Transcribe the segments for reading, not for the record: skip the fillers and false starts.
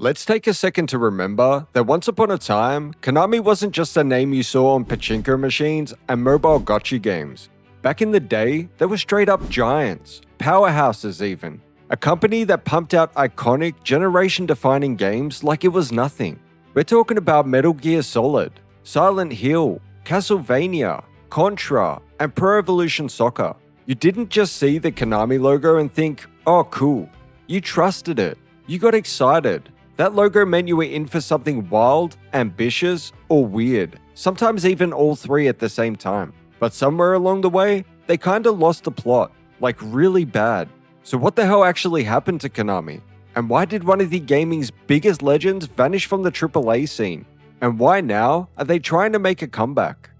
Let's take a second to remember that once upon a time, Konami wasn't just a name you saw on Pachinko machines and mobile gotcha games. Back in the day, they were straight up giants, powerhouses even. A company that pumped out iconic, generation-defining games like it was nothing. We're talking about Metal Gear Solid, Silent Hill, Castlevania, Contra, and Pro Evolution Soccer. You didn't just see the Konami logo and think, oh cool. You trusted it. You got excited. That logo meant you were in for something wild, ambitious, or weird. Sometimes even all three at the same time. But somewhere along the way, they kinda lost the plot. Like really bad. So what the hell actually happened to Konami? And why did one of the gaming's biggest legends vanish from the AAA scene? And why now are they trying to make a comeback?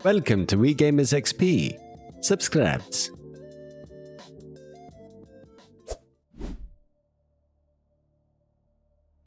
Welcome to WeGamers XP. Subscribes.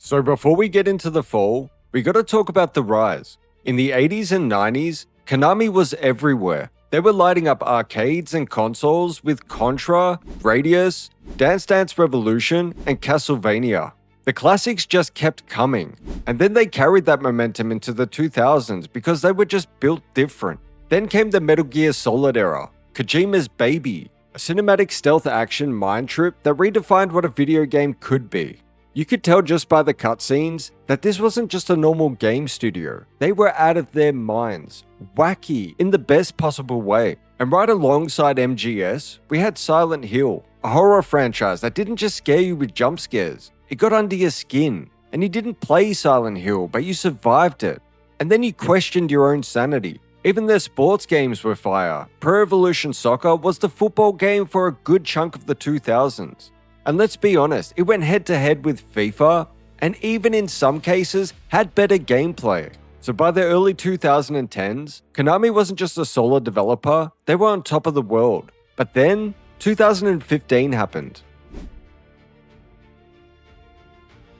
So before we get into the fall, we gotta talk about the rise. In the 80s and 90s, Konami was everywhere. They were lighting up arcades and consoles with Contra, Radius, Dance Dance Revolution, and Castlevania. The classics just kept coming, and then they carried that momentum into the 2000s because they were just built different. Then came the Metal Gear Solid era, Kojima's baby, a cinematic stealth action mind trip that redefined what a video game could be. You could tell just by the cutscenes that this wasn't just a normal game studio. They were out of their minds, wacky in the best possible way. And right alongside MGS, we had Silent Hill, a horror franchise that didn't just scare you with jump scares. It got under your skin, and you didn't play Silent Hill, but you survived it. And then you questioned your own sanity. Even their sports games were fire. Pro Evolution Soccer was the football game for a good chunk of the 2000s. And let's be honest, it went head to head with FIFA, and even in some cases, had better gameplay. So by the early 2010s, Konami wasn't just a solid developer, they were on top of the world. But then, 2015 happened.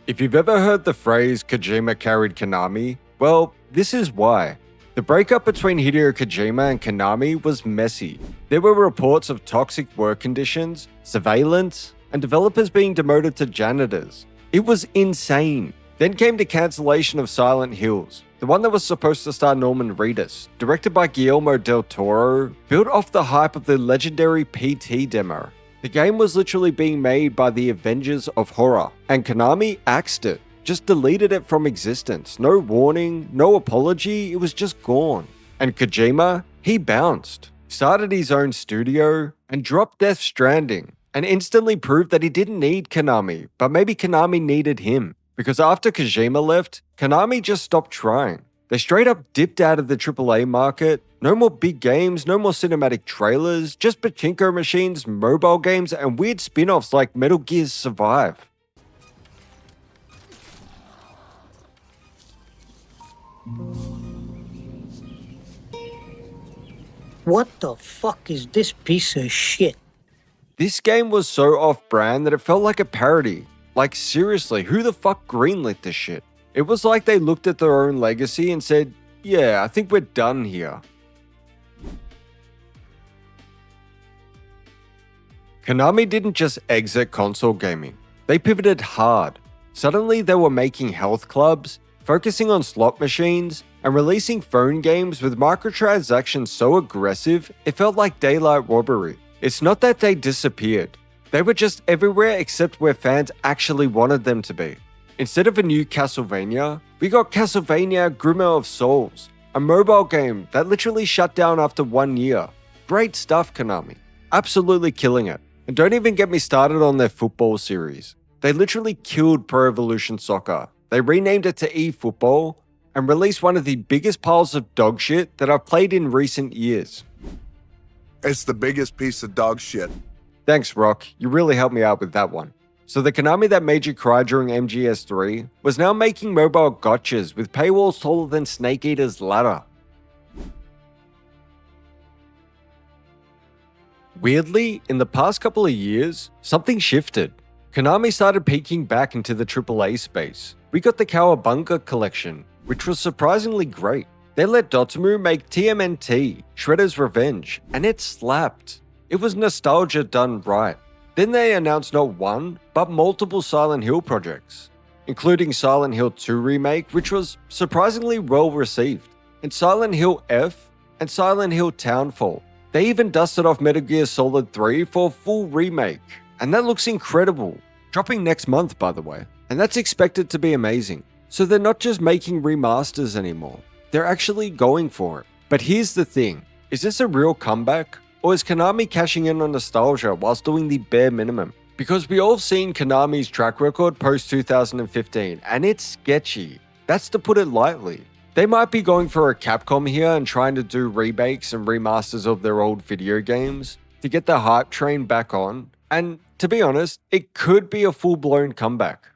If you've ever heard the phrase Kojima carried Konami, well, this is why. The breakup between Hideo Kojima and Konami was messy. There were reports of toxic work conditions, surveillance, and developers being demoted to janitors. It was insane. Then came the cancellation of Silent Hills, the one that was supposed to star Norman Reedus, directed by Guillermo del Toro, built off the hype of the legendary PT demo. The game was literally being made by the Avengers of horror, and Konami axed it, just deleted it from existence. No warning, no apology, it was just gone. And Kojima, he bounced, started his own studio, and dropped Death Stranding, and instantly proved that he didn't need Konami, but maybe Konami needed him. Because after Kojima left, Konami just stopped trying. They straight up dipped out of the AAA market. No more big games, no more cinematic trailers, just Pachinko machines, mobile games, and weird spin-offs like Metal Gear Survive. What the fuck is this piece of shit? This game was so off-brand that it felt like a parody. Like seriously, who the fuck greenlit this shit? It was like they looked at their own legacy and said, yeah, I think we're done here. Konami didn't just exit console gaming. They pivoted hard. Suddenly they were making health clubs, focusing on slot machines, and releasing phone games with microtransactions so aggressive, it felt like daylight robbery. It's not that they disappeared. They were just everywhere except where fans actually wanted them to be. Instead of a new Castlevania, we got Castlevania Grimoire of Souls, a mobile game that literally shut down after 1 year. Great stuff, Konami. Absolutely killing it. And don't even get me started on their football series. They literally killed Pro Evolution Soccer. They renamed it to eFootball and released one of the biggest piles of dog shit that I've played in recent years. It's the biggest piece of dog shit. Thanks, Rock. You really helped me out with that one. So the Konami that made you cry during MGS3 was now making mobile gotchas with paywalls taller than Snake Eater's ladder. Weirdly, in the past couple of years, something shifted. Konami started peeking back into the AAA space. We got the Cowabunga collection, which was surprisingly great. They let Dotemu make TMNT, Shredder's Revenge, and it slapped. It was nostalgia done right. Then they announced not one, but multiple Silent Hill projects, including Silent Hill 2 Remake, which was surprisingly well received, and Silent Hill F and Silent Hill Townfall. They even dusted off Metal Gear Solid 3 for a full remake, and that looks incredible. Dropping next month, by the way, and that's expected to be amazing. So they're not just making remasters anymore, they're actually going for it. But here's the thing, is this a real comeback? Or is Konami cashing in on nostalgia whilst doing the bare minimum? Because we all have seen Konami's track record post 2015, and it's sketchy. That's to put it lightly. They might be going for a Capcom here and trying to do remakes and remasters of their old video games to get the hype train back on, and to be honest, it could be a full-blown comeback.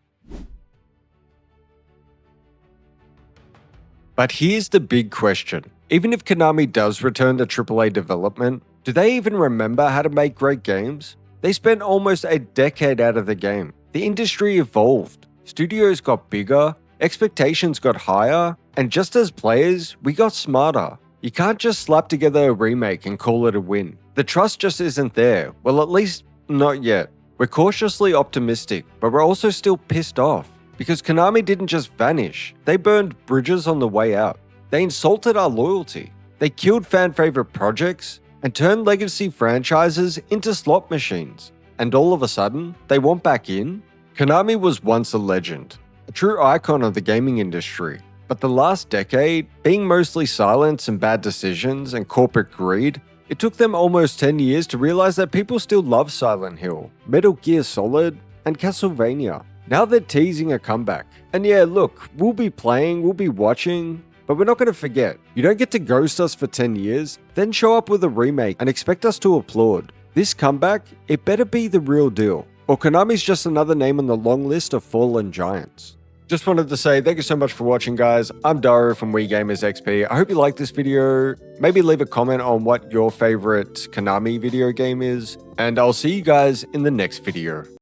But here's the big question. Even if Konami does return to AAA development, do they even remember how to make great games? They spent almost a decade out of the game. The industry evolved, studios got bigger, expectations got higher, and just as players, we got smarter. You can't just slap together a remake and call it a win. The trust just isn't there. Well, at least not yet. We're cautiously optimistic, but we're also still pissed off. Because Konami didn't just vanish, they burned bridges on the way out. They insulted our loyalty. They killed fan-favorite projects and turned legacy franchises into slot machines. And all of a sudden, they want back in? Konami was once a legend, a true icon of the gaming industry. But the last decade, being mostly silence and bad decisions and corporate greed, it took them almost 10 years to realize that people still love Silent Hill, Metal Gear Solid, and Castlevania. Now they're teasing a comeback. And yeah, look, we'll be playing, we'll be watching, but we're not going to forget. You don't get to ghost us for 10 years, then show up with a remake and expect us to applaud. This comeback, it better be the real deal, or Konami's just another name on the long list of fallen giants. Just wanted to say thank you so much for watching, guys. I'm Dario from WeGamersXP. I hope you liked this video. Maybe leave a comment on what your favorite Konami video game is, and I'll see you guys in the next video.